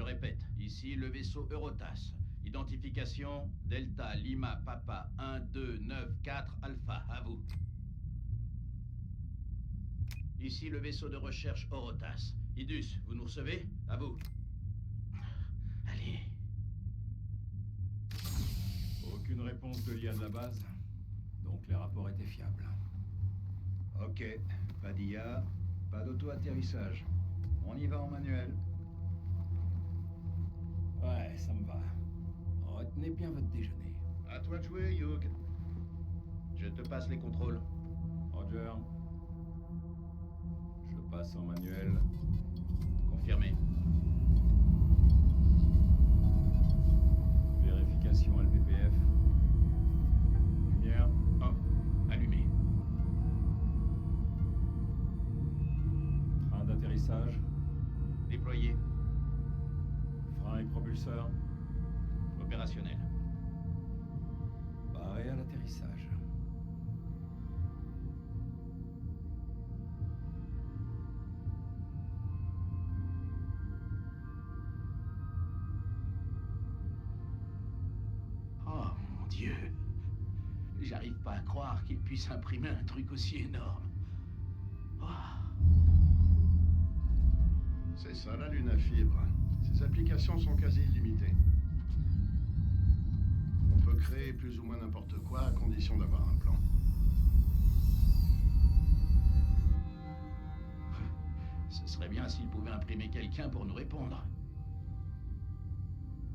Je répète, ici le vaisseau Eurotas. Identification Delta Lima Papa 1294 Alpha, à vous. Ici le vaisseau de recherche Eurotas. Idus, vous nous recevez? À vous. Allez. Aucune réponse de l'IA de la base, donc les rapports étaient fiables. Ok, pas d'IA, pas d'auto-atterrissage. On y va en manuel. Ouais, ça me va. Retenez bien votre déjeuner. À toi de jouer, Hugh. Je te passe les contrôles. Roger. Je passe en manuel. Confirmé. Vérification LPPF. Lumière. Allumé. Train d'atterrissage. Déployé. Frein et propulseur. Opérationnel. Barré à l'atterrissage. Oh mon Dieu. J'arrive pas à croire qu'il puisse imprimer un truc aussi énorme. Oh. C'est ça la Lunafibre. Ses applications sont quasi illimitées. On peut créer plus ou moins n'importe quoi à condition d'avoir un plan. Ce serait bien s'il pouvait imprimer quelqu'un pour nous répondre.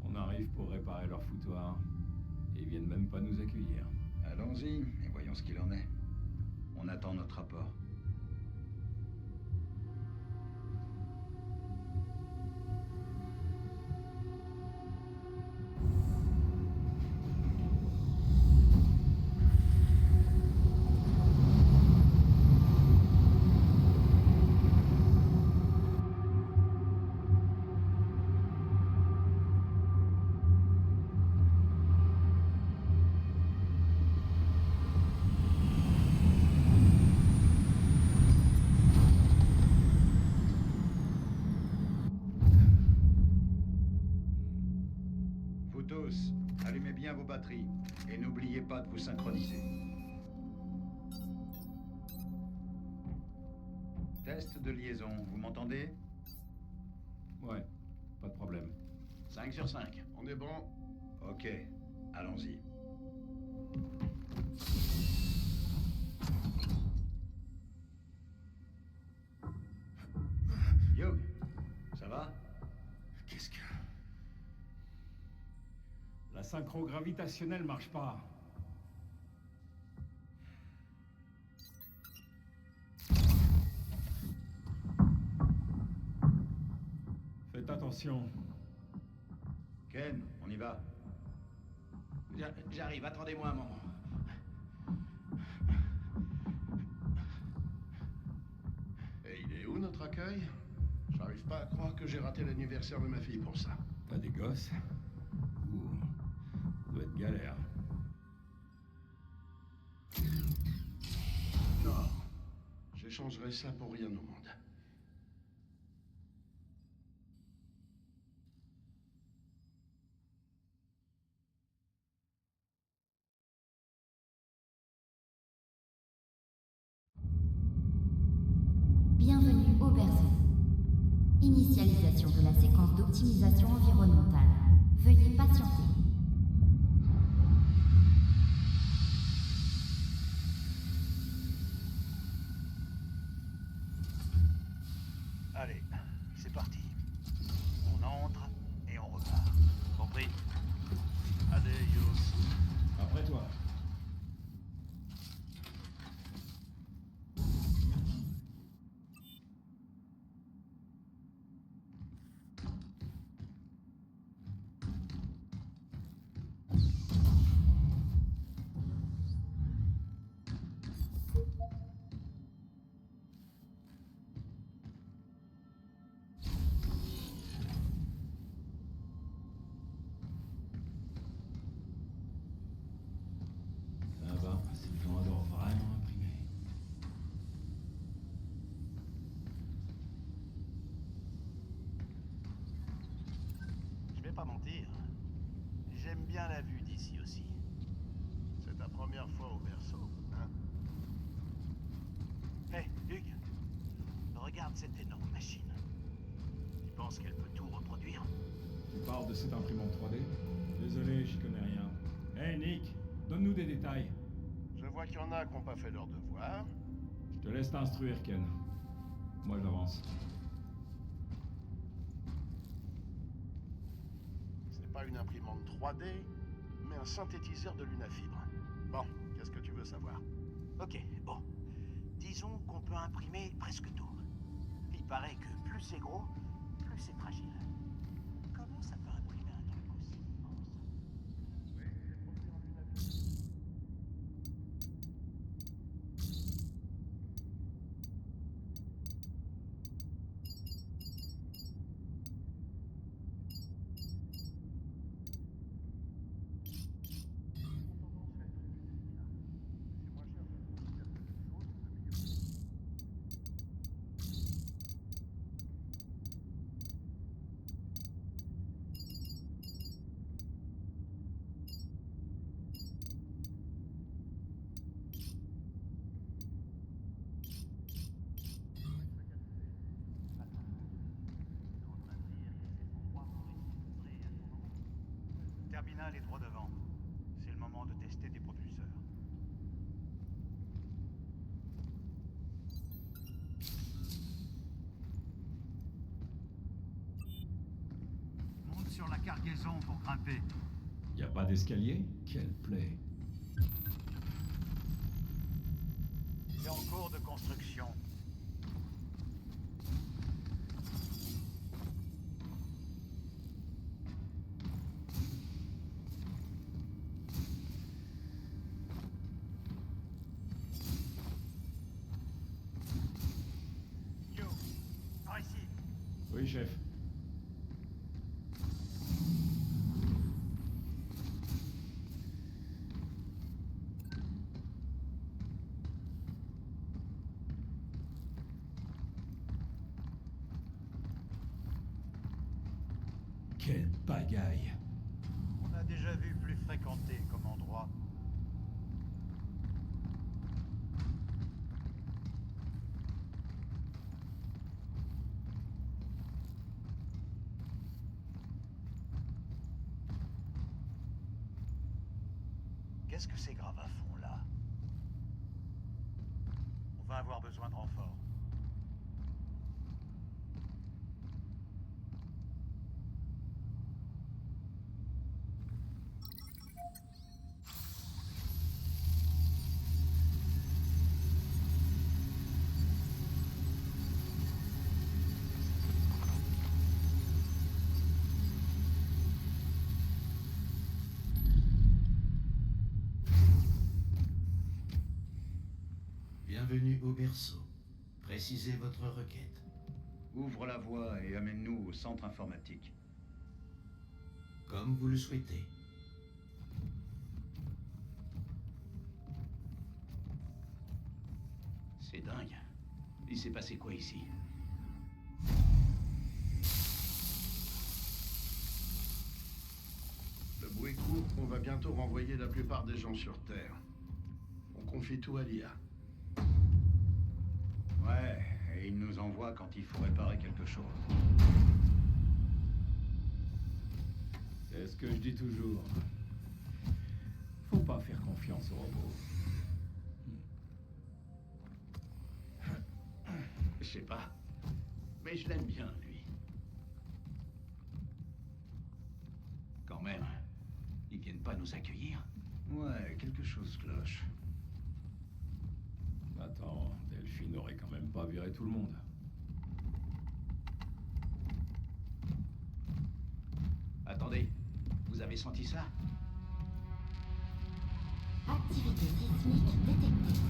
On arrive pour réparer leur foutoir. Et ils viennent même pas nous accueillir. Allons-y et voyons ce qu'il en est. On attend notre rapport. Vous tous, allumez bien vos batteries et n'oubliez pas de vous synchroniser. Test de liaison, vous m'entendez? Ouais, pas de problème. 5 sur 5. On est bon? Ok, allons-y. Hugh, ça va? Qu'est-ce que... La synchro gravitationnelle marche pas. Faites attention. Ken, on y va. J'arrive, attendez-moi un moment. Et il est où notre accueil? J'arrive pas à croire que j'ai raté l'anniversaire de ma fille pour ça. Pas des gosses. Ouh, ça doit être galère. Non, j'échangerais ça pour rien au monde. Bienvenue au berceau. Initialisation de la séquence d'optimisation environnementale. Veuillez patienter. Allez, c'est parti. On entre et on repart. Compris? Adios. Après toi. mentir. J'aime bien la vue d'ici aussi. C'est ta première fois au berceau, hein? Hé, Hugues, regarde cette énorme machine. Tu penses qu'elle peut tout reproduire? Tu parles de cette imprimante 3D? Désolé, j'y connais rien. Hey Nick, donne-nous des détails. Je vois qu'il y en a qui n'ont pas fait leur devoir. Je te laisse t'instruire, Ken. Moi, j'avance. C'est pas une imprimante 3D, mais un synthétiseur de lunafibre. Bon, qu'est-ce que tu veux savoir? Ok, bon. Disons qu'on peut imprimer presque tout. Il paraît que plus c'est gros, plus c'est fragile. Comment ça peut imprimer un truc aussi immense? Terminal est droit devant. C'est le moment de tester tes propulseurs. Monte sur la cargaison pour grimper. Y a pas d'escalier? Quelle plaie. C'est en cours de construction. Yo, par ici. Oui, chef. Quelle pagaille. On a déjà vu plus fréquenté comme endroit. Qu'est-ce que ces gravats font là? On va avoir besoin de renfort. Bienvenue au berceau. Précisez votre requête. Ouvre la voie et amène-nous au centre informatique. Comme vous le souhaitez. C'est dingue. Il s'est passé quoi ici? Le bruit court qu'on va bientôt renvoyer la plupart des gens sur Terre. On confie tout à l'IA. Ouais, et il nous envoie quand il faut réparer quelque chose. C'est ce que je dis toujours. Faut pas faire confiance aux robots. Je sais pas. Mais je l'aime bien, lui. Quand même, ils viennent pas nous accueillir. Ouais, quelque chose cloche. Attends, Delphine n'aurait quand même pas viré tout le monde. Attendez, vous avez senti ça? Activité sismique détectée.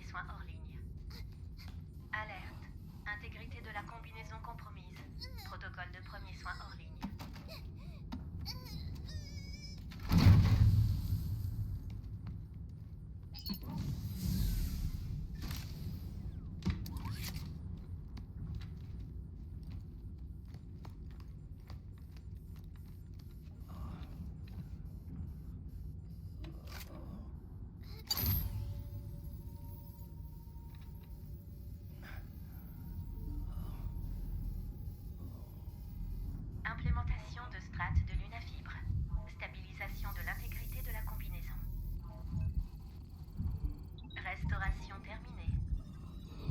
soins hors ligne. Alerte. Intégrité de la combinaison compromise. Protocole de premiers soins hors ligne. Implémentation de strates de Lunafibre. Stabilisation de l'intégrité de la combinaison. Restauration terminée.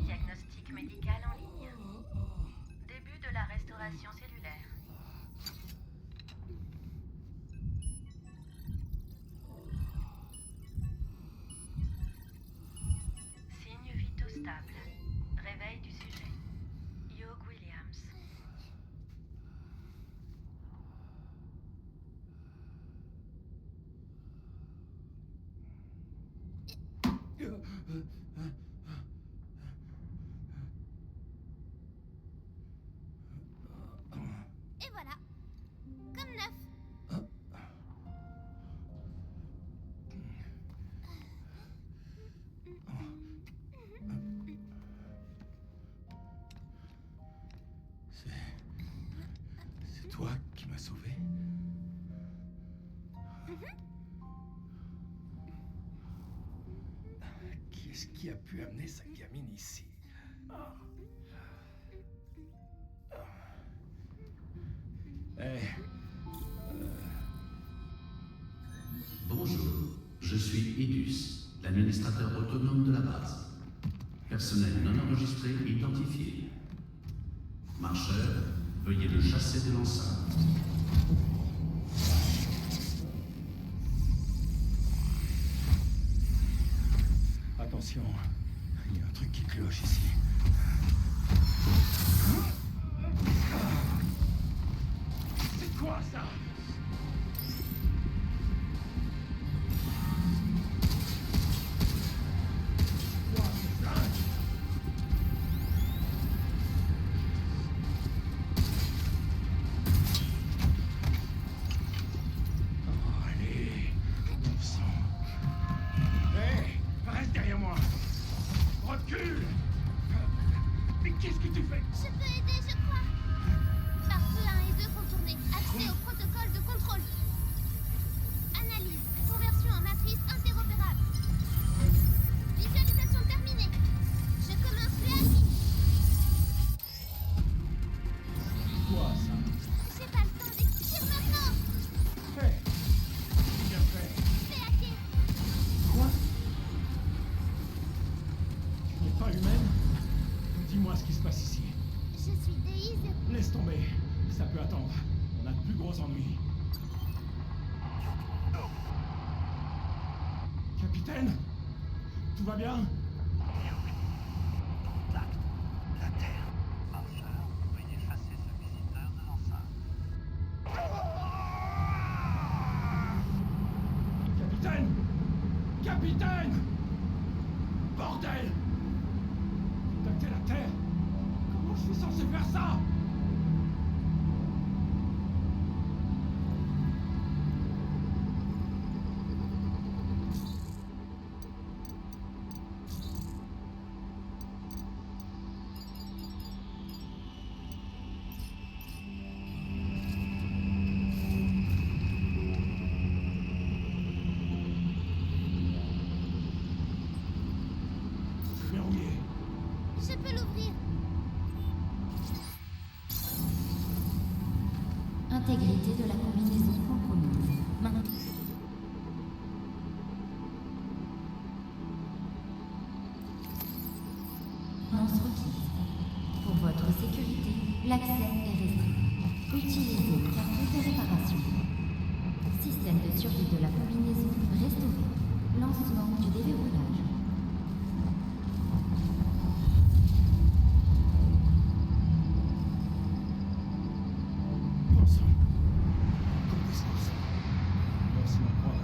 Diagnostic médical en ligne. Début de la restauration cellulaire. Signes vitaux stables. Réveil du sujet. Hugh Williams. Et voilà. Comme neuf. C'est toi qui m'as sauvé? Qui est-ce qui a pu amener sa gamine ici? Bonjour, je suis Idus, l'administrateur autonome de la base. Personnel non enregistré identifié. Marcheur, veuillez le chasser de l'enceinte. Attention, il y a un truc qui cloche ici. C'est quoi ça? Je peux aider, je crois. Arc 1 et 2 contournés. Accès au protocole de contrôle. Analyse. Conversion en matrice interopérable. Visualisation terminée. Je commence réagir. Quoi, ça? J'ai pas le temps d'expliquer maintenant. Fait. Bien fait. Fais hacker. Quoi? Tu n'es pas humaine? Dis-moi ce qui se passe ici. Je suis Déise. Laisse tomber. Ça peut attendre. On a de plus gros ennuis. Capitaine? Tout va bien? La Terre. Marcheur, veuillez chasser ce visiteur de l'enceinte. Capitaine! Capitaine! Bordel! Contacter la Terre? Comment je suis censé faire ça? C'est verrouillé. Je peux l'ouvrir. Intégrité de la combinaison compromise. Maintenant. Lance requise. Pour votre sécurité, l'accès est restreint. Utilisez carte de réparation. Système de survie de la combinaison restauré. Lancement du déverrouillage. Bon sang. Connaissance. Merci mon croix.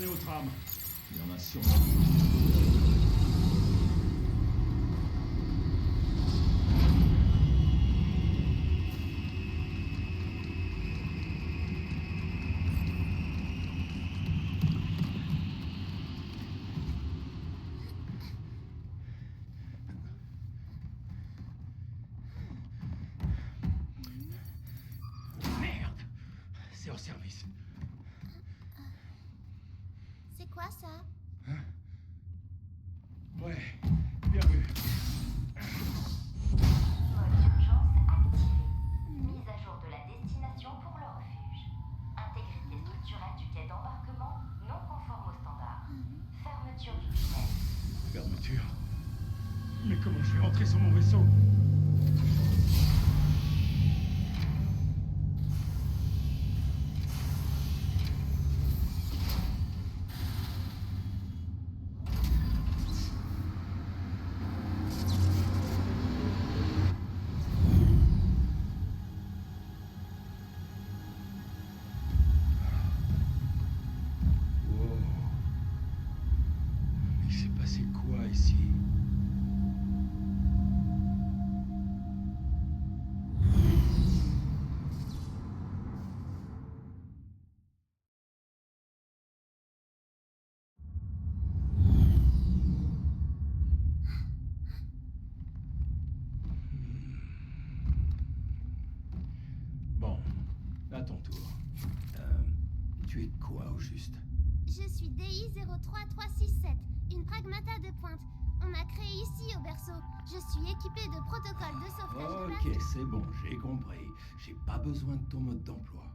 retourner au tram. Il y en a sûrement. Merde! C'est hors service. C'est quoi ça? Ouais, bien vu. Mode d'urgence activé. Mise à jour de la destination pour le refuge. Intégrité structurelle du quai d'embarquement non conforme aux standards. Fermeture du tunnel. Fermeture. Mais comment je vais rentrer sur mon vaisseau? Wow. Il s'est passé quoi ici? Bon, à ton tour. Tu es quoi au juste? Je suis DI-03367, une pragmata de pointe. On m'a créé ici au berceau. Je suis équipée de protocoles de sauvetage de Ok, c'est bon, j'ai compris. J'ai pas besoin de ton mode d'emploi.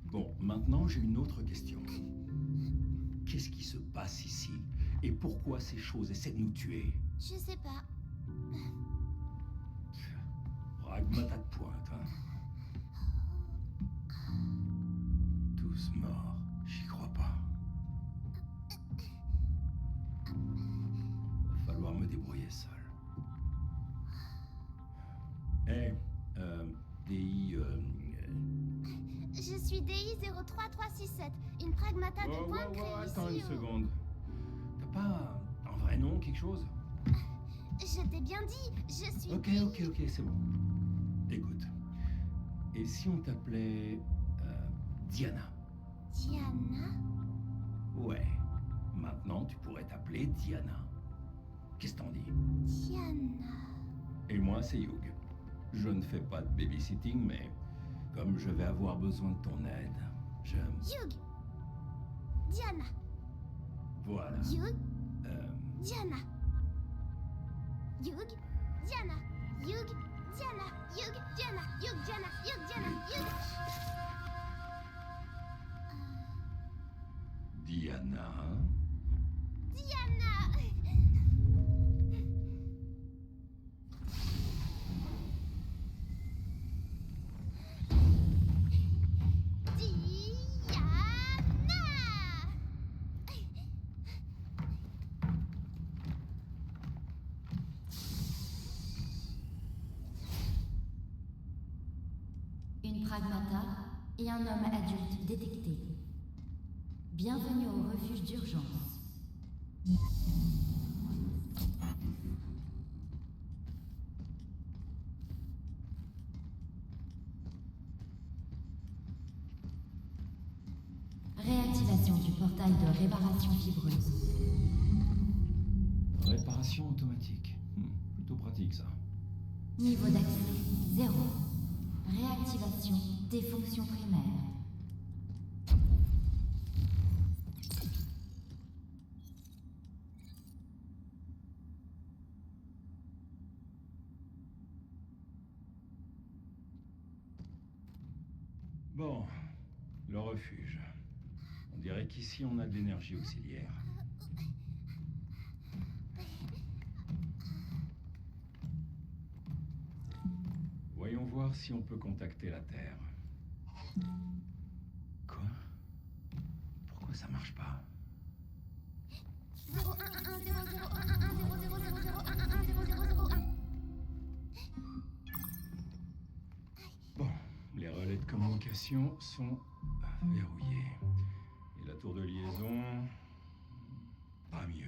Bon, maintenant j'ai une autre question. Qu'est-ce qui se passe ici? Et pourquoi ces choses essaient de nous tuer? Je sais pas. Pragmata de pointe, hein? Tous morts, j'y crois pas. Va falloir me débrouiller seul. DI... Je suis DI-03367, une pragmata de pointe créée attends ici une seconde. T'as pas un vrai nom, quelque chose? Je t'ai bien dit, je suis Ok, c'est bon. Écoute, et si on t'appelait Diana? Diana? Ouais, maintenant tu pourrais t'appeler Diana. Qu'est-ce que t'en dis? Diana... Et moi, c'est Hugh. Je ne fais pas de babysitting, mais comme je vais avoir besoin de ton aide, je... Hugh! Diana! Voilà. Hugh! Diana! Hugh! Diana! Hugh! Diana! Hugh! Diana! Hugh! Diana! Hugh! Diana! Hugh! Diana? Diana! Une pragmata et un homme adulte détecté. Bienvenue au refuge d'urgence. Réactivation du portail de réparation fibreuse. Réparation automatique. Plutôt pratique, ça. Niveau d'accès 0. Réactivation des fonctions primaires. Bon, le refuge. On dirait qu'ici on a de l'énergie auxiliaire. Voyons voir si on peut contacter la Terre. Quoi? Pourquoi ça marche pas? 011001100110011001101. Bon, les relais de communication sont verrouillés. Et tour de liaison. Pas mieux.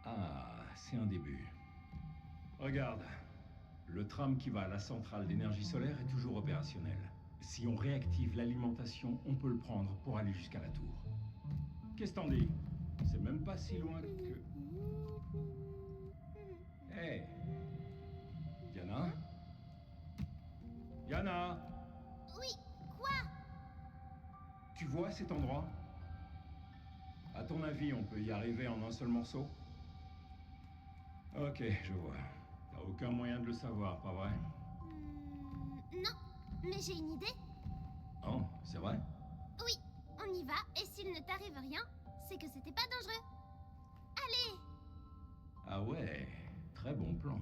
Ah, c'est un début. Regarde, le tram qui va à la centrale d'énergie solaire est toujours opérationnel. Si on réactive l'alimentation, on peut le prendre pour aller jusqu'à la tour. Qu'est-ce t'en dis? C'est même pas si loin que... Hé Diana? Diana? Oui, quoi? Tu vois cet endroit? À ton avis, on peut y arriver en un seul morceau? Ok, je vois. T'as aucun moyen de le savoir, pas vrai? Non, mais j'ai une idée. Oh, c'est vrai? Oui, on y va, et s'il ne t'arrive rien, c'est que c'était pas dangereux. Allez! Ah ouais, très bon plan.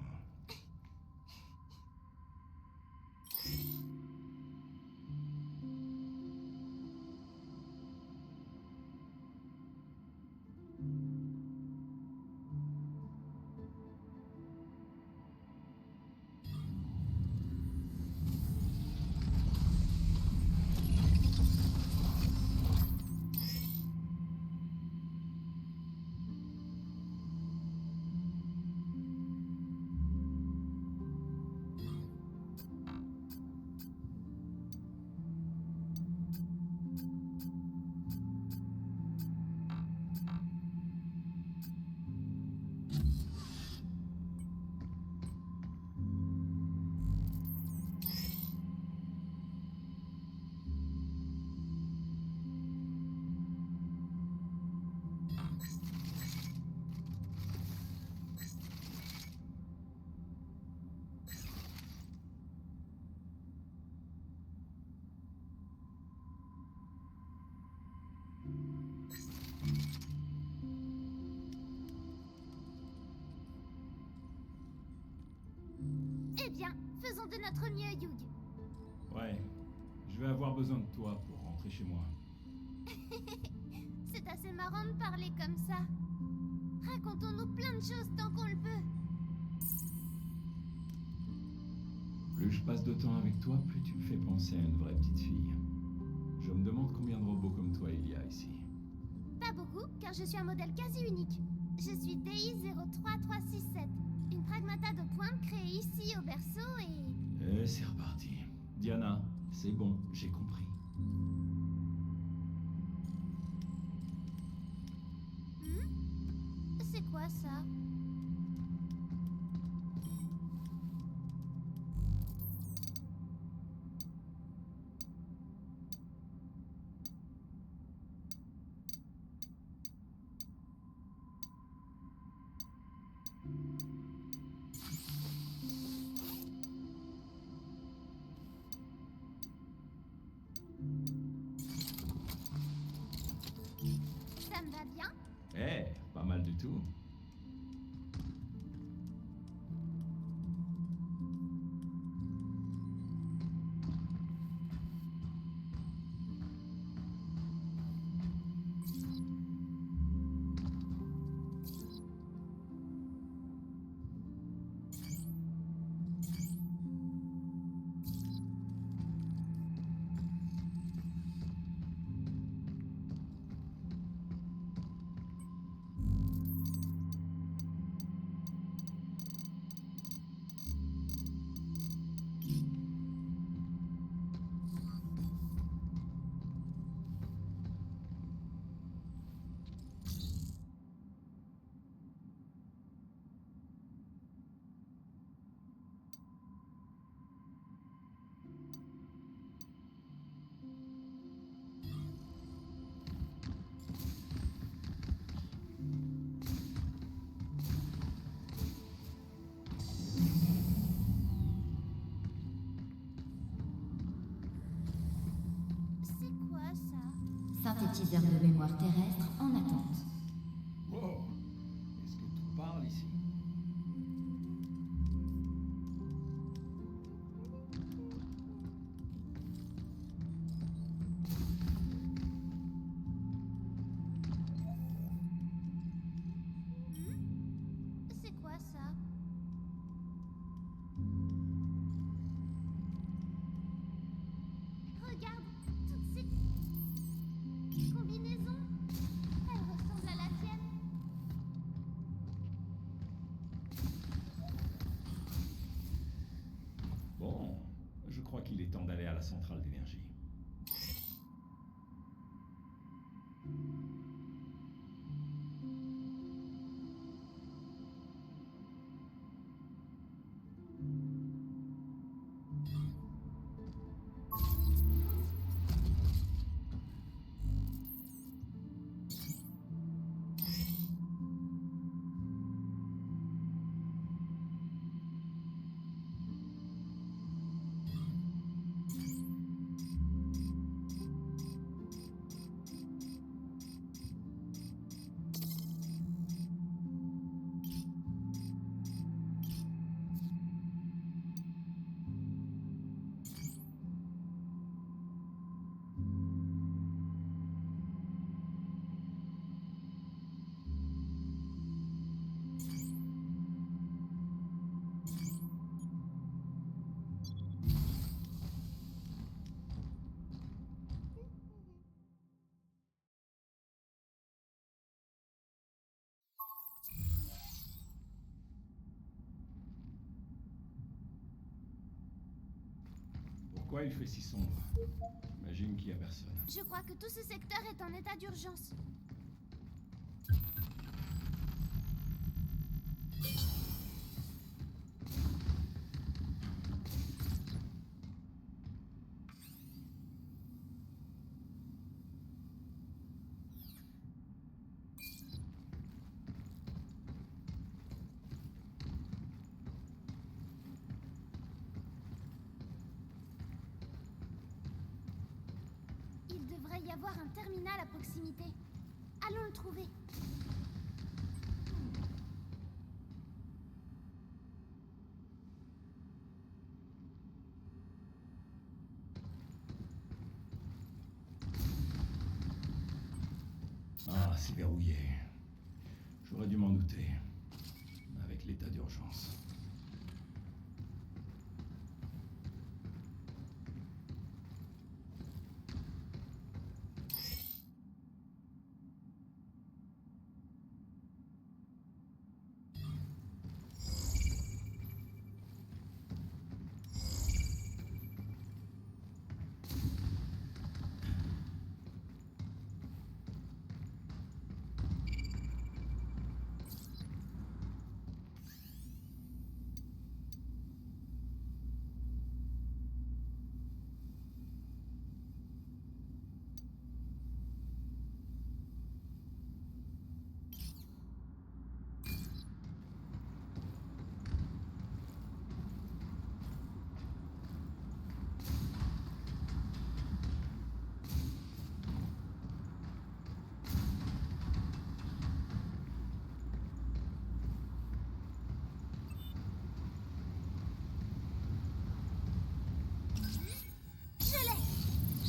Eh bien, faisons de notre mieux, Hugh. Ouais, je vais avoir besoin de toi pour rentrer chez moi. C'est assez marrant de parler comme ça. Racontons-nous plein de choses tant qu'on le peut. Plus je passe de temps avec toi, plus tu me fais penser à une vraie petite fille. Je me demande combien de robots comme toi il y a ici. Pas beaucoup, car je suis un modèle quasi unique. Je suis DI03367, une pragmata de pointe créée ici au berceau et... Et c'est reparti. Diana, c'est bon, j'ai compris. C'est quoi ça? Ça me va bien? Eh, pas mal du tout. C'est quoi ça? Synthétiseur de mémoire terrestre en attente. Wow, est-ce que tout parle ici? C'est quoi ça? Regarde, tout Pourquoi il fait si sombre? J'imagine qu'il n'y a personne. Je crois que tout ce secteur est en état d'urgence. Il devrait y avoir un terminal à proximité. Allons le trouver. Ah, c'est verrouillé. J'aurais dû m'en douter. Avec l'état d'urgence.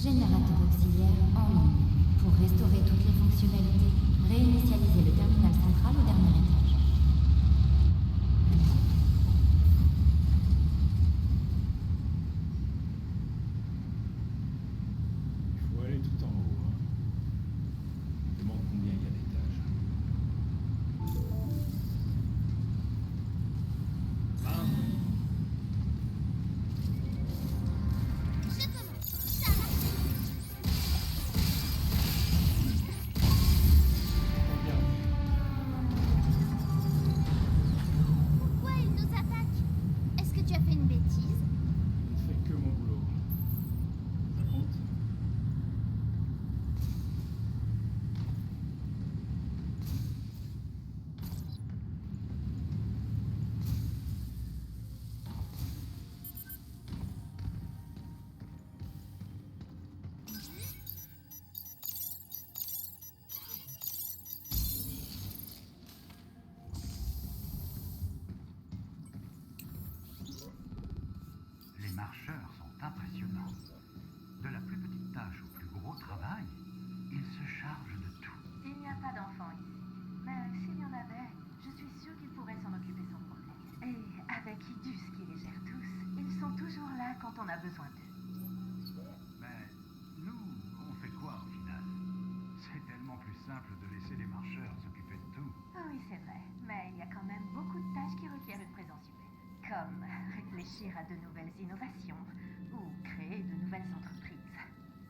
Générateur auxiliaire en ligne. Pour restaurer toutes les fonctionnalités, réinitialiser le terminal central au dernier étage. Il faut aller tout en haut. Hein. Je me demande combien il y a d'étages. Ah. Je commence. Ça va. Bien. Pourquoi il nous attaque? Est-ce que tu as fait une bêtise? Je ne fais que mon boulot. Ça compte? Les marcheurs sont impressionnants. De la plus petite tâche au plus gros travail, ils se chargent de tout. Il n'y a pas d'enfants ici. Mais s'il y en avait, je suis sûre qu'ils pourraient s'en occuper sans problème. Et avec Idus qui les gère tous, ils sont toujours là quand on a besoin d'eux. Mais nous, on fait quoi au final? C'est tellement plus simple de laisser les marcheurs s'occuper de tout. Oui, c'est vrai. Mais il y a quand même beaucoup de tâches qui requièrent une présence humaine. Comme réfléchir à de nouvelles innovations ou créer de nouvelles entreprises.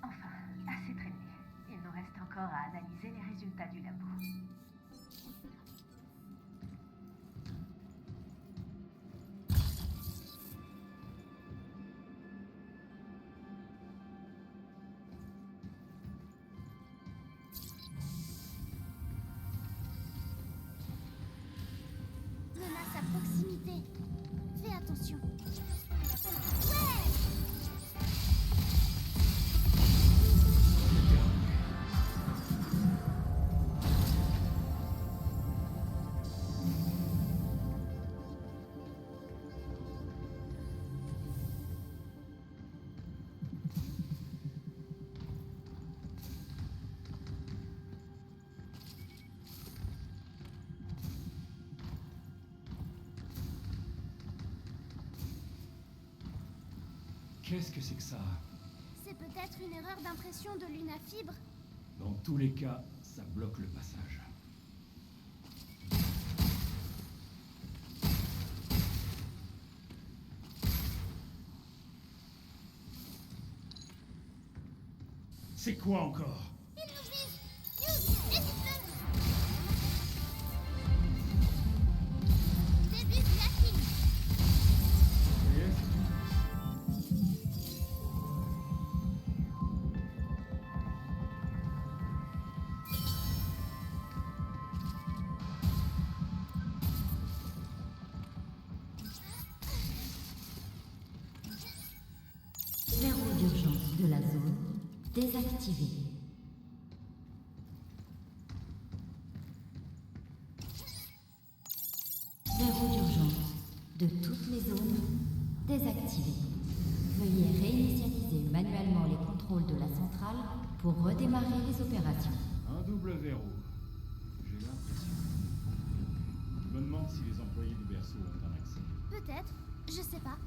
Enfin, assez traîné. Il nous reste encore à analyser les résultats du labo. Menace à proximité. Fais attention. Ouais! Qu'est-ce que c'est que ça? C'est peut-être une erreur d'impression de l'Unafibre. Dans tous les cas, ça bloque le passage. C'est quoi encore? Il nous vise. Hughes, évite-le. Début de hacking. Ça y est? Verrou d'urgence de la zone désactivé. Verrou d'urgence de toutes les zones désactivé. Veuillez réinitialiser manuellement les contrôles de la centrale pour redémarrer les opérations. Un double verrou. J'ai l'impression. Je me demande si les employés du berceau ont un accès. Peut-être. Je sais pas.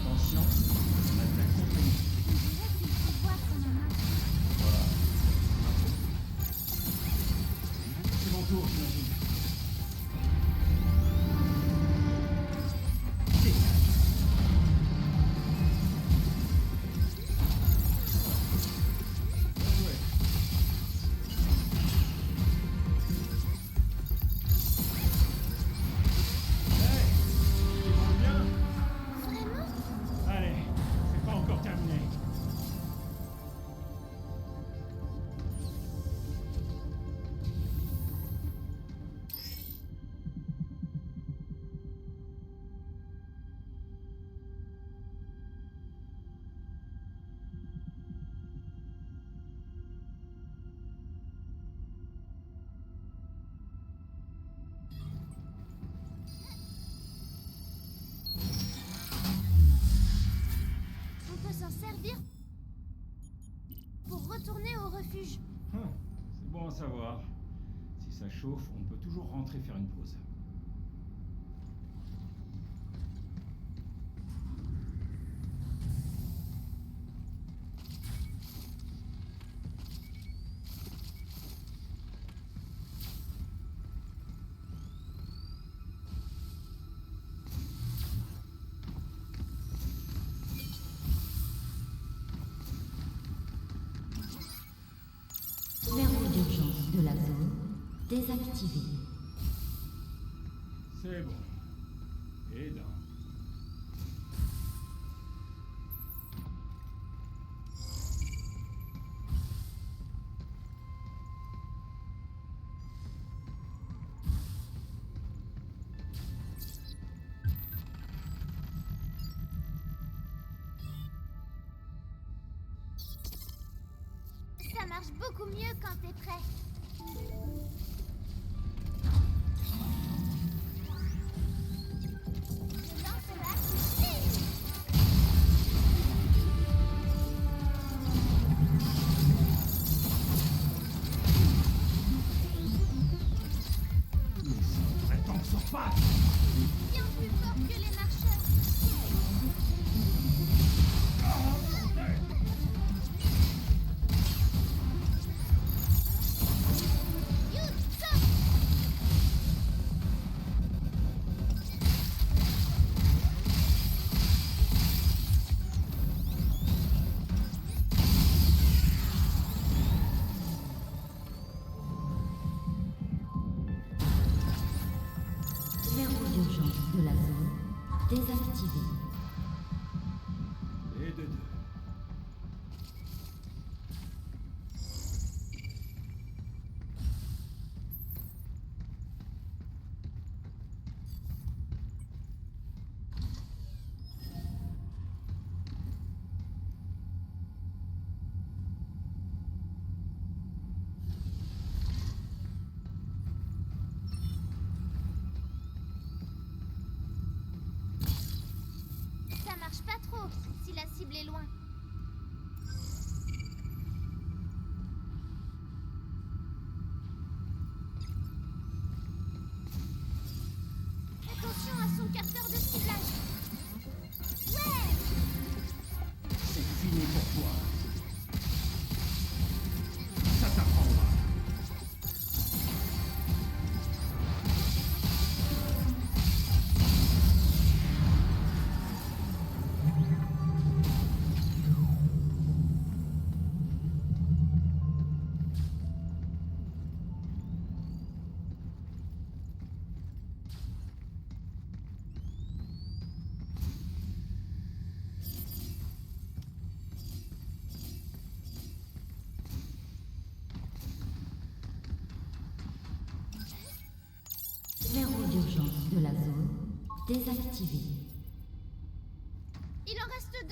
Attention, on a de la compagnie. On dirait qu'il faut voir son main. Voilà. C'est mon tour, j'imagine. Bien joué. Hey, tu vont bien? Vraiment? Allez, c'est pas encore terminé. On peut s'en servir pour retourner au refuge. C'est bon à savoir. Si ça chauffe, on peut toujours rentrer faire une pause. Verrou d'urgence de la zone désactivé. C'est bon. Et là. Ça marche beaucoup mieux quand t'es prêt. Je lance le hack. Mais ça devrait tant que ça repasse. Bien plus fort que les marcheurs. Hughes, saute. Verrou d'urgence de la zone désactivé. Et de deux. Ça marche pas trop si la cible est loin. Attention à son capteur de ciblage. Ouais! C'est fini pour toi. Ça t'apprendra. désactivé. Il en reste 2.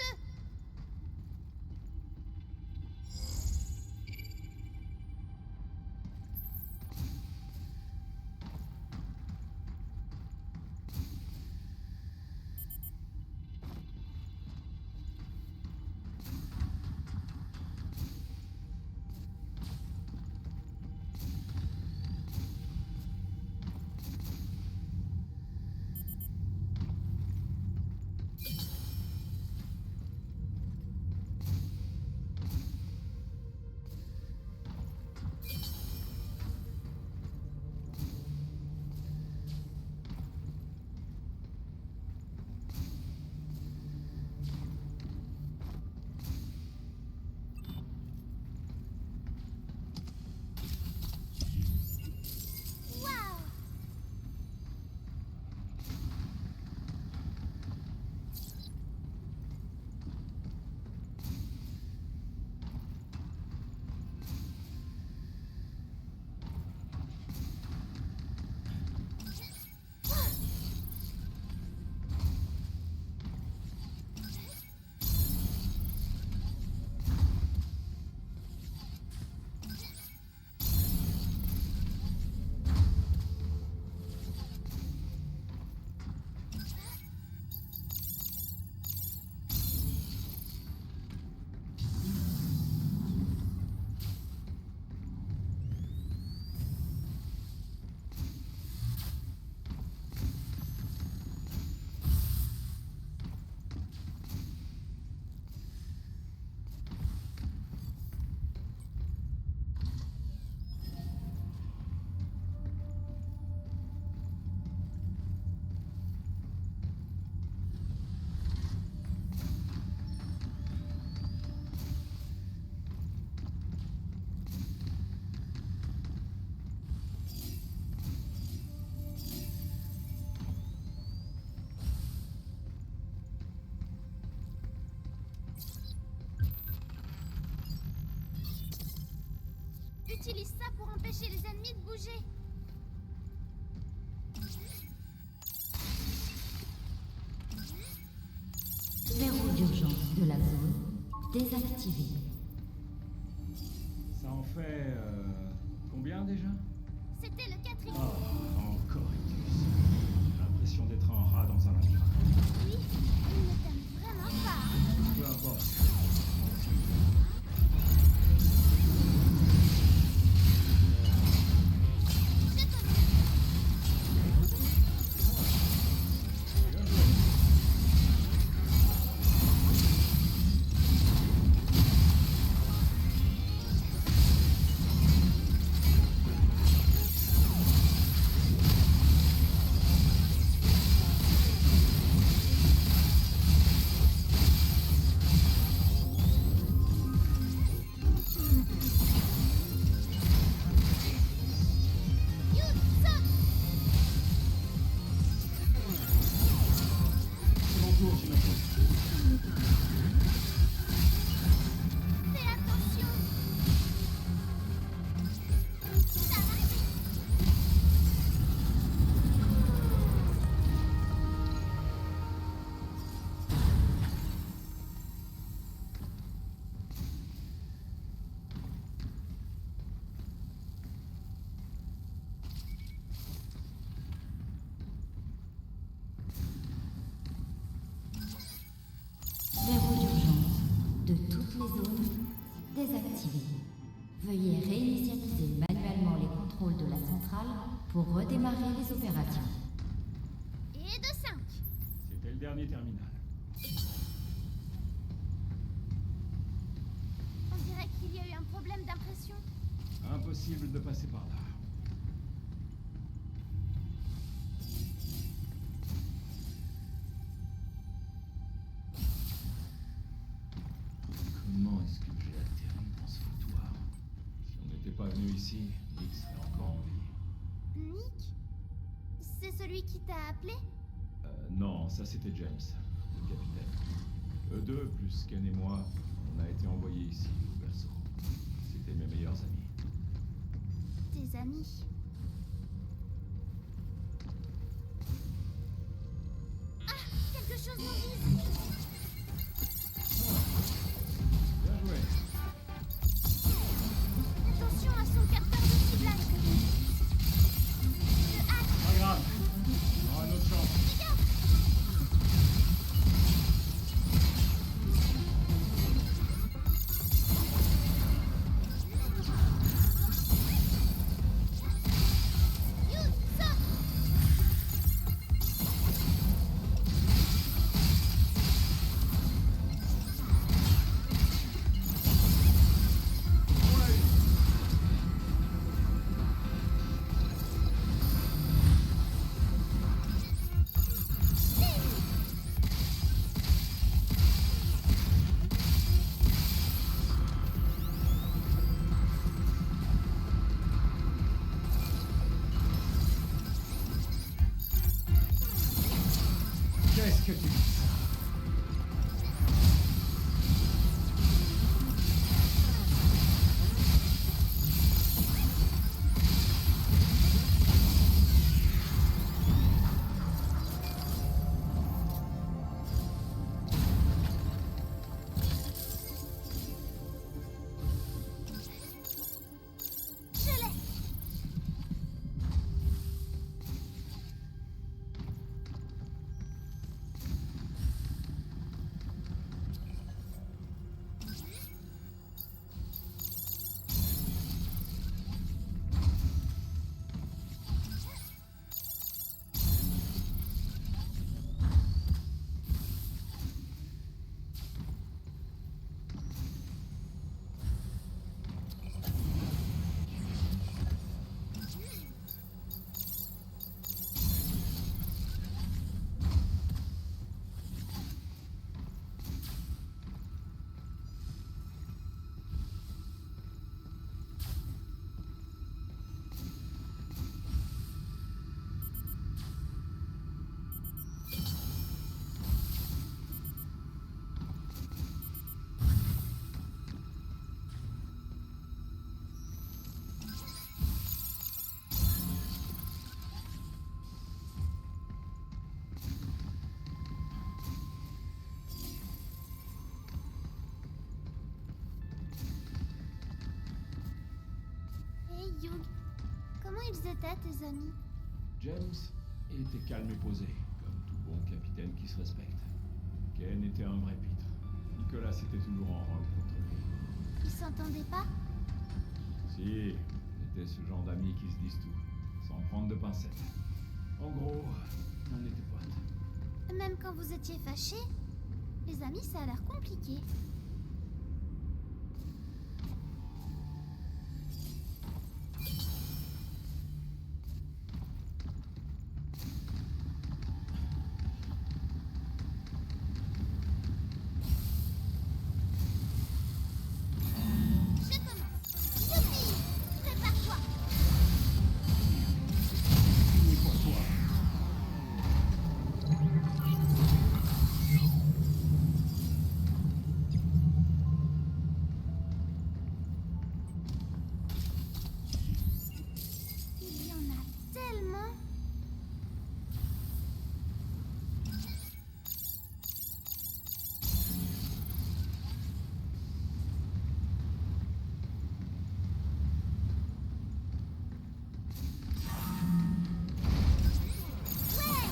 Utilise ça pour empêcher les ennemis de bouger. Verrou d'urgence de la zone désactivé. Ça en fait... combien déjà? C'était le 4e. Oh, encore Idus. J'ai l'impression d'être un rat dans un labyrinthe. Oui, il ne t'aime vraiment pas. Peu importe. Verrou d'urgence de toutes les zones désactivé. Veuillez réinitialiser manuellement les contrôles de la centrale pour redémarrer les opérations. Et de 5. C'était le dernier terminal. On dirait qu'il y a eu un problème d'impression. Impossible de passer par là. Comment est-ce que j'ai atterri dans ce foutoir? Si on n'était pas venu ici, Nick serait encore en vie. Nick? C'est celui qui t'a appelé? Non, ça c'était James, le capitaine. Eux deux, plus Ken et moi, on a été envoyés ici, au berceau. C'était mes meilleurs amis. Tes amis? ils étaient, tes amis? James était calme et posé, comme tout bon capitaine qui se respecte. Ken était un vrai pitre. Nicolas était toujours en rôle contre lui. Ils s'entendaient pas? Si, c'était ce genre d'amis qui se disent tout, sans prendre de pincettes. En gros, on était potes. Même quand vous étiez fâchés? Les amis, ça a l'air compliqué. Je commence. Youpi! Prépare-toi. Fini pour toi. Il y en a tellement. Ouais!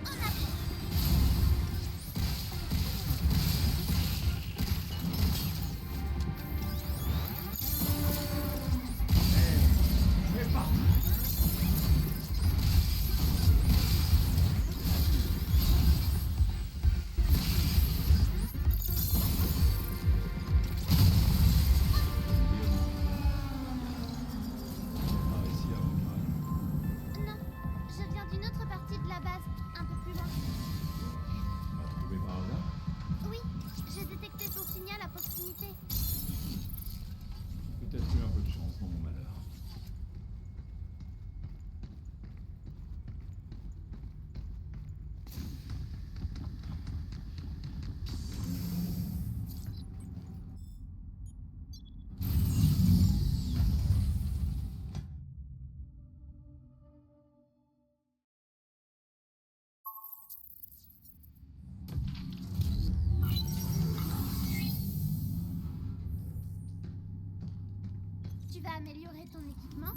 En avant! C'est parti. Pas réussi à votre Non, je viens d'une autre partie de la base, un peu plus loin. Pas trouvé par hasard? Oui, j'ai détecté ton signal à proximité. Peut-être eu un peu de chance dans mon malheur. Tu vas améliorer ton équipement?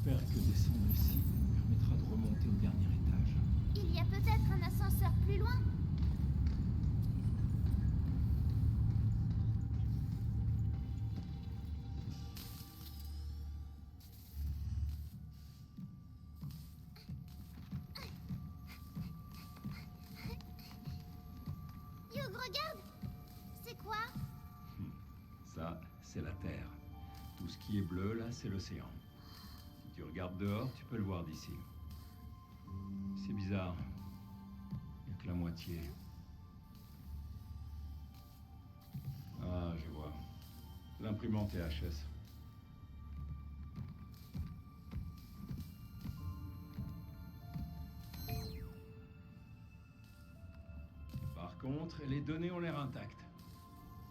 J'espère que descendre ici nous permettra de remonter au dernier étage. Il y a peut-être un ascenseur plus loin. Hugh, regarde! C'est quoi? Ça, c'est la Terre. Tout ce qui est bleu, là, c'est l'océan. Si tu regardes dehors, tu peux le voir d'ici. C'est bizarre. Il n'y a que la moitié. Ah, je vois. L'imprimante est HS. Par contre, les données ont l'air intactes.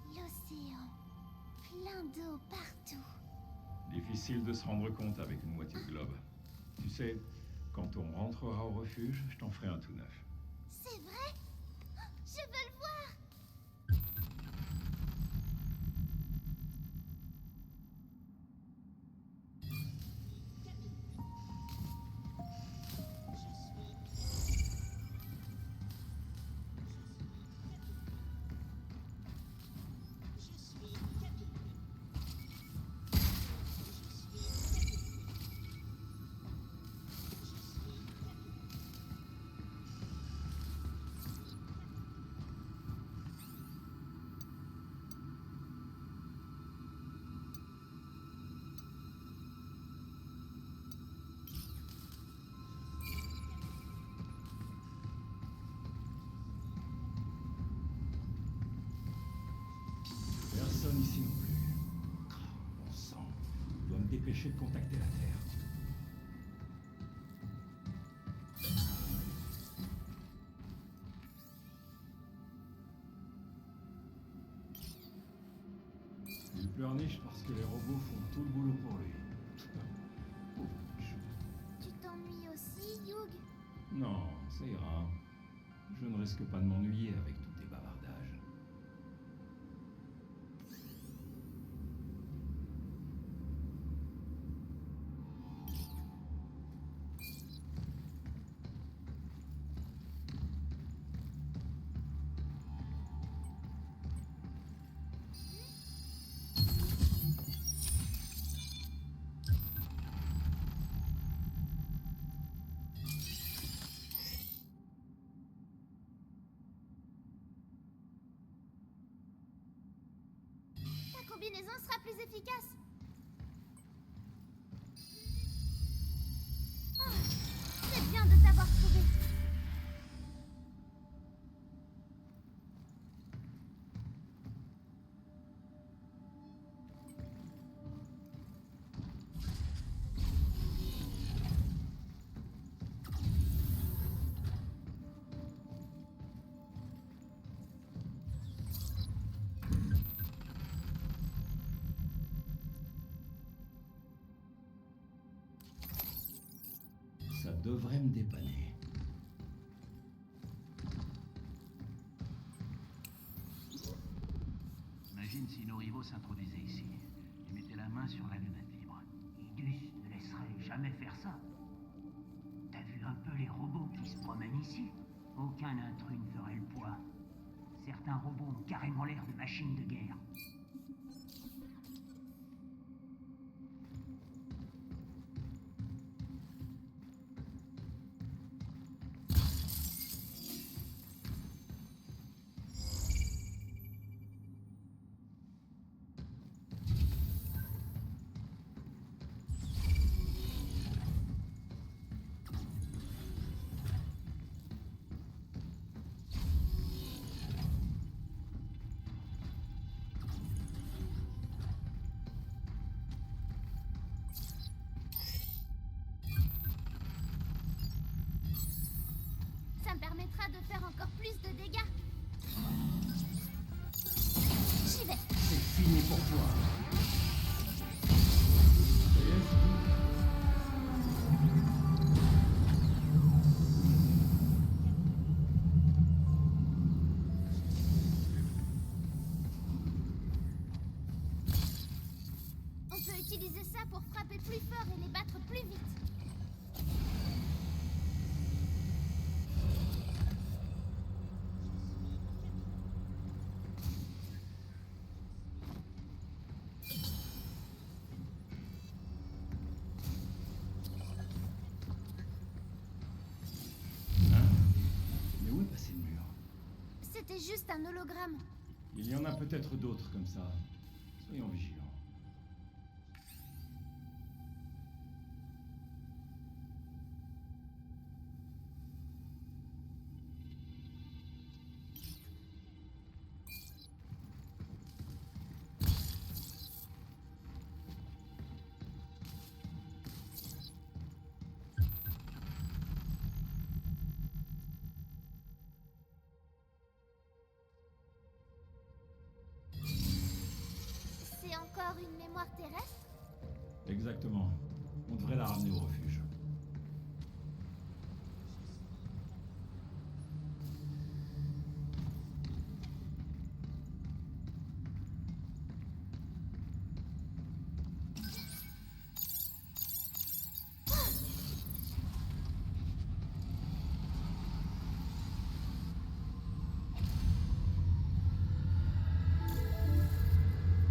L'océan. Plein d'eau partout. Difficile de se rendre compte avec une moitié de globe. Tu sais, quand on rentrera au refuge, je t'en ferai un tout neuf. C'est vrai? Je veux le voir! Personne ici non plus. Bon sang, je dois me dépêcher de contacter la Terre. Il pleurniche parce que les robots font tout le boulot pour lui. Pauvre chou. Tu t'ennuies aussi, Hugh? Non, ça ira. Je ne risque pas de m'ennuyer avec tous tes bavardages. Ta combinaison sera plus efficace. Oh, c'est bien de t'avoir trouvé. Ça devrait me dépanner. Imagine si nos rivaux s'introduisaient ici. Ils mettaient la main sur la lunette libre. Idus ne laisserait jamais faire ça. T'as vu un peu les robots qui se promènent ici? Aucun intrus ne ferait le poids. Certains robots ont carrément l'air de machines de guerre. Ça me permettra de faire encore plus de dégâts. J'y vais. C'est fini pour toi. On peut utiliser ça pour frapper plus fort et les battre plus vite. c'était juste un hologramme. Il y en a peut-être d'autres comme ça. Soyons vigilants. C'est encore une mémoire terrestre? Exactement. On devrait la ramener au refuge.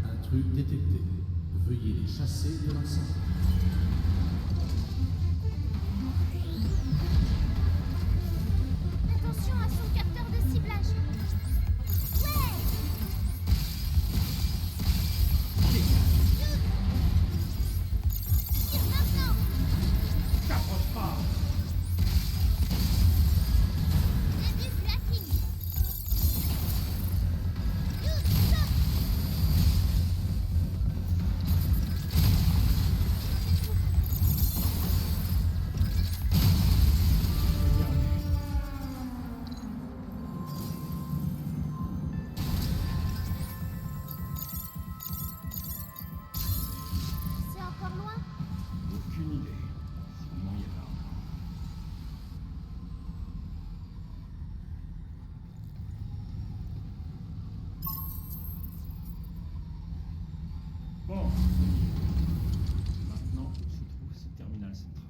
Intrus détectés. Veuillez les chasser de l'ensemble. Attention à son capteur de ciblage. Ouais! Tire maintenant! T'approche pas! Début blacking. Stop! C'est encore loin? Aucune idée. Sinon, il y en a encore. Bon. Maintenant, où se trouve ce terminal central?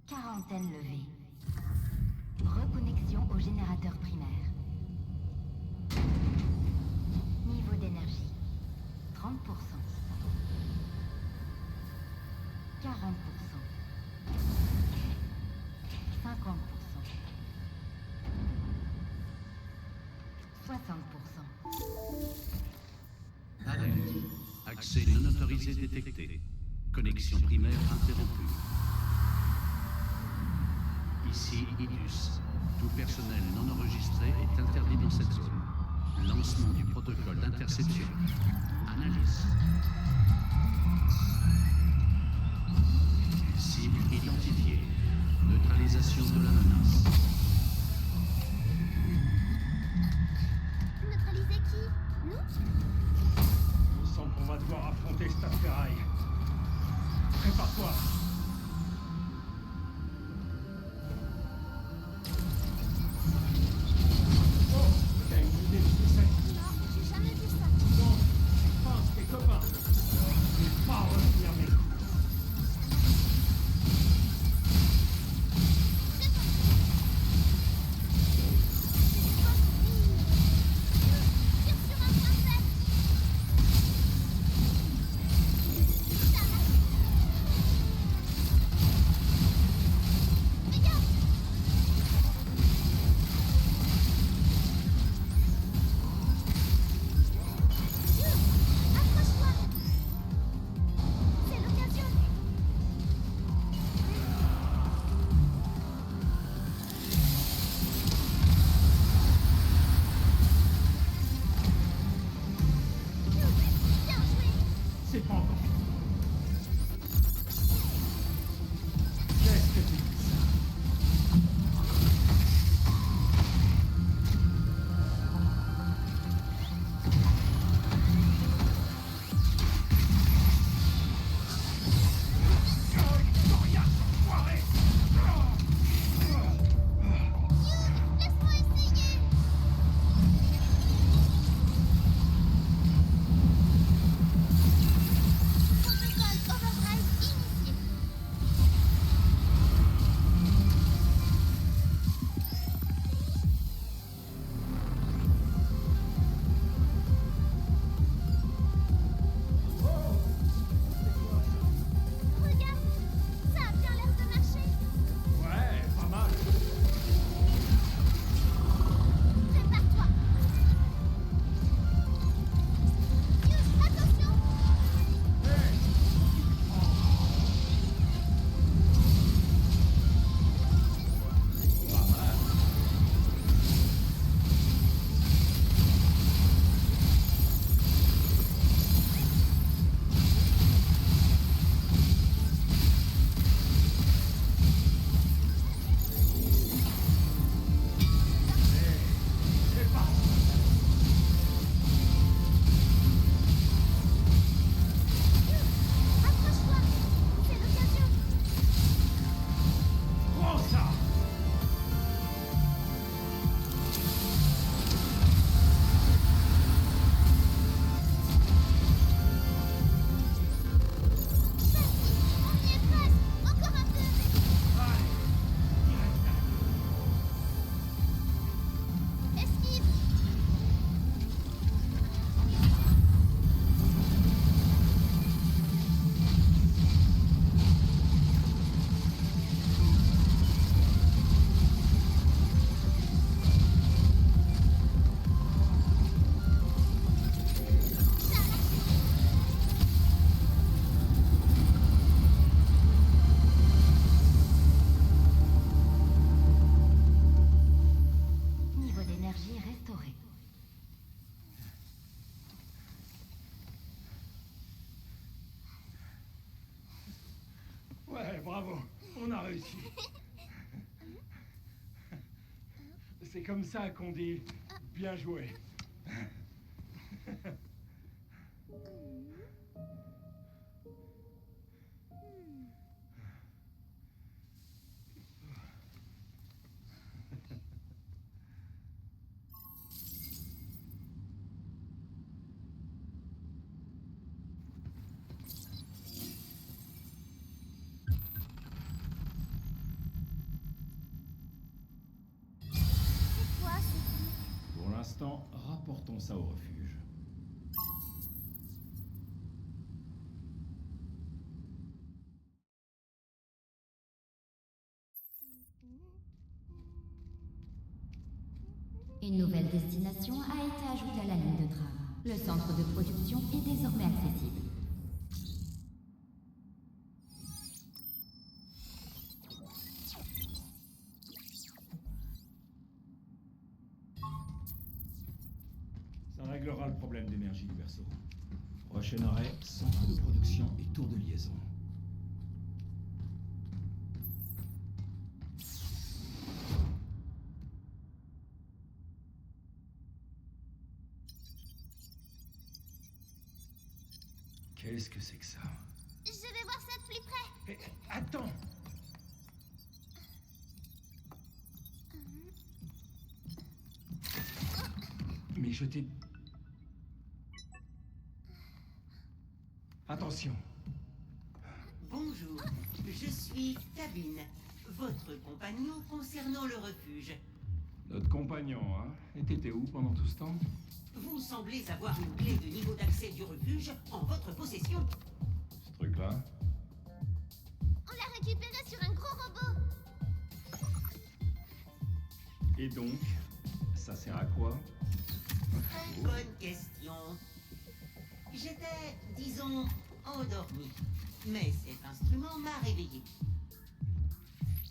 Quarantaine levée. Reconnexion au générateur primaire. Niveau d'énergie. 30%. 40%. 50%. 60%. Alerte. Accès non autorisé détecté. Connexion primaire interrompue. Ici, Idus. Tout personnel non enregistré est interdit dans cette zone. Lancement du protocole d'interception. Analyse. Cible identifiée. Neutralisation de la menace. Neutraliser qui? Nous? Il me semble qu'on va devoir affronter cette ferraille. Prépare-toi. Oh, t'as une idée de ce que c'est? Non, j'ai jamais vu ça. Donc, je pense tes copains. Je vais pas retenir mes coups. d'énergie restaurée. Ouais, bravo, on a réussi. C'est comme ça qu'on dit bien joué. C'est quoi ce truc? Pour l'instant, rapportons ça au refuge. Une nouvelle destination a été ajoutée à la ligne de tram. Le centre de production est désormais accessible. Ça réglera le problème d'énergie du berceau. Prochain arrêt, centre de production et tour de liaison. Qu'est-ce que c'est que ça? Je vais voir ça de plus près. Eh, attends! Mais je t'ai... Attention! Bonjour, je suis Cabine, votre compagnon concernant le refuge. Notre compagnon, hein? Et t'étais où pendant tout ce temps? Vous semblez avoir une clé de niveau d'accès du refuge en votre possession. Ce truc-là? On l'a récupéré sur un gros robot. Et donc, ça sert à quoi? Très bonne question. J'étais, disons, endormi. Mais cet instrument m'a réveillé.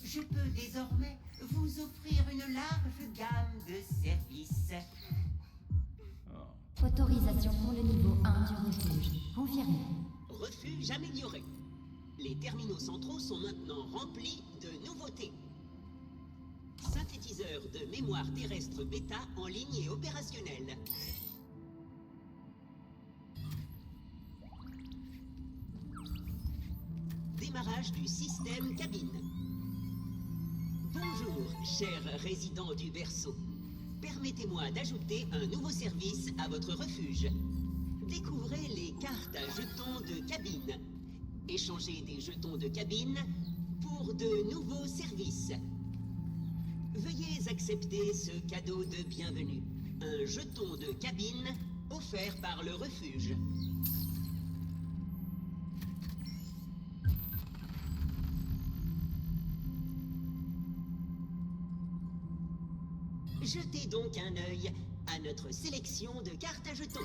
Je peux désormais vous offrir une large gamme de services. Autorisation pour le niveau 1 du refuge. Confirmé. Refuge amélioré. Les terminaux centraux sont maintenant remplis de nouveautés. Synthétiseur de mémoire terrestre bêta en ligne et opérationnel. Démarrage du système cabine. Bonjour, chers résidents du berceau. Permettez-moi d'ajouter un nouveau service à votre refuge. Découvrez les cartes à jetons de cabine. Échangez des jetons de cabine pour de nouveaux services. Veuillez accepter ce cadeau de bienvenue. Un jeton de cabine offert par le refuge. Jetez donc un œil à notre sélection de cartes à jetons.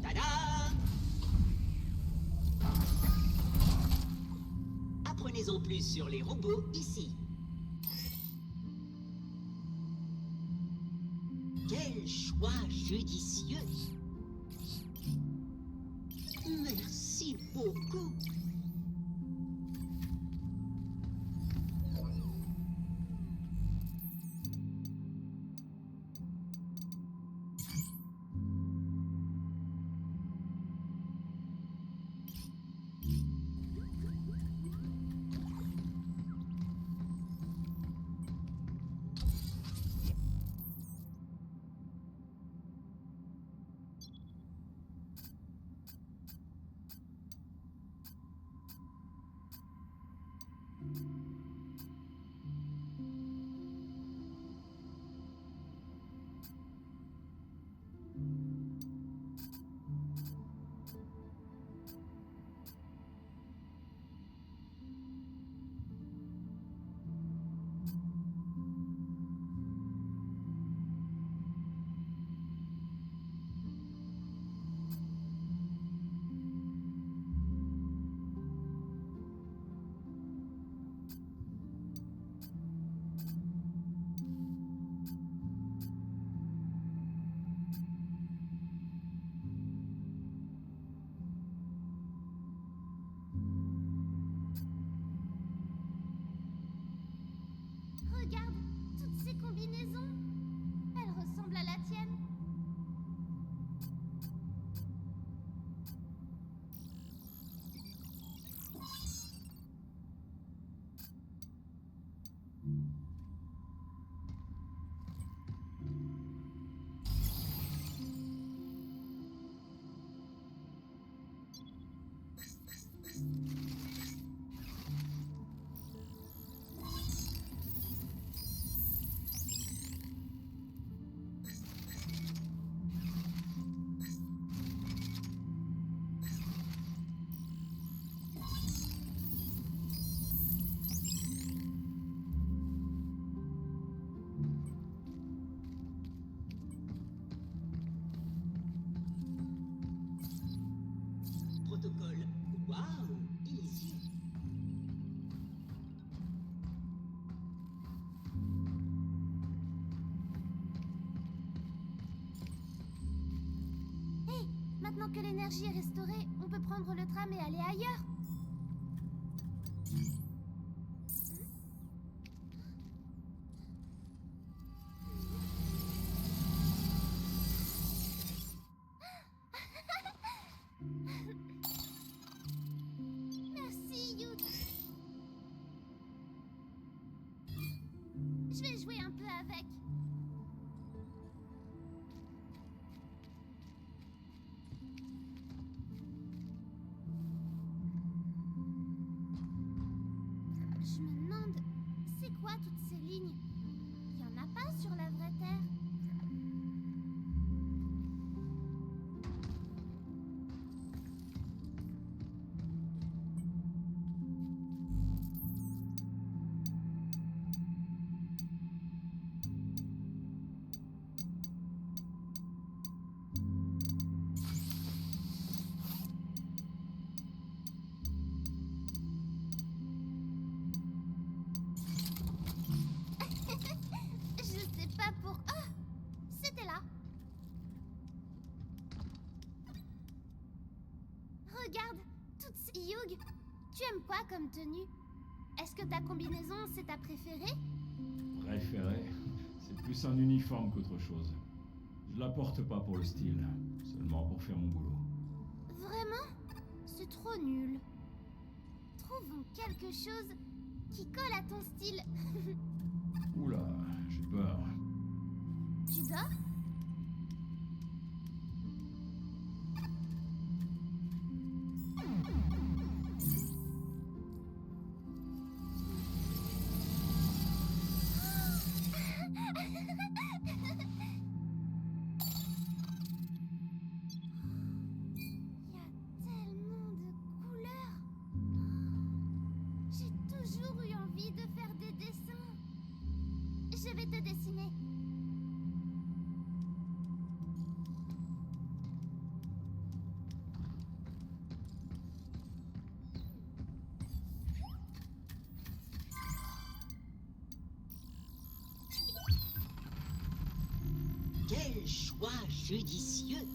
Tada! Apprenez-en plus sur les robots ici. Quel choix judicieux! Merci beaucoup! Maintenant que l'énergie est restaurée, on peut prendre le tram et aller ailleurs. Merci, Yud. Je vais jouer un peu avec. Je me demande, c'est quoi toutes ces lignes? Il y en a pas sur la vraie Terre. Je sais pas pour... Ah! C'était là. Regarde, toutes ces... Yug, tu aimes quoi comme tenue? Est-ce que ta combinaison, c'est ta préférée? Préféré, c'est plus un uniforme qu'autre chose. Je la porte pas pour le style, seulement pour faire mon boulot. Vraiment? C'est trop nul. Trouvons quelque chose qui colle à ton style. Oula, j'ai peur. Tu dors? Il y a tellement de couleurs. J'ai toujours eu envie de faire des dessins. Je vais te dessiner. Quel choix judicieux!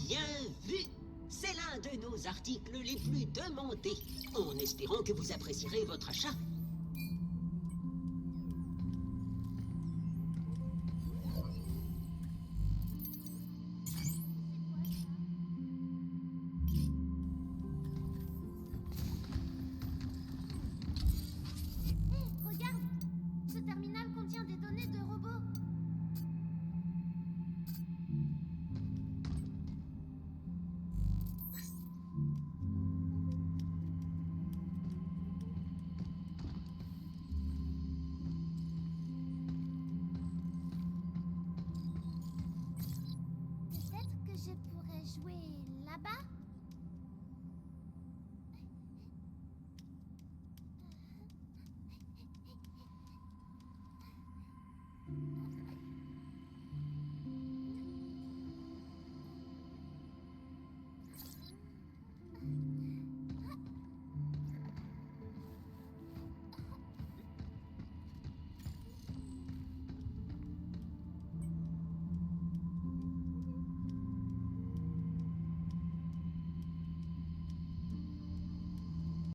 Bien vu! C'est l'un de nos articles les plus demandés, en espérant que vous apprécierez votre achat.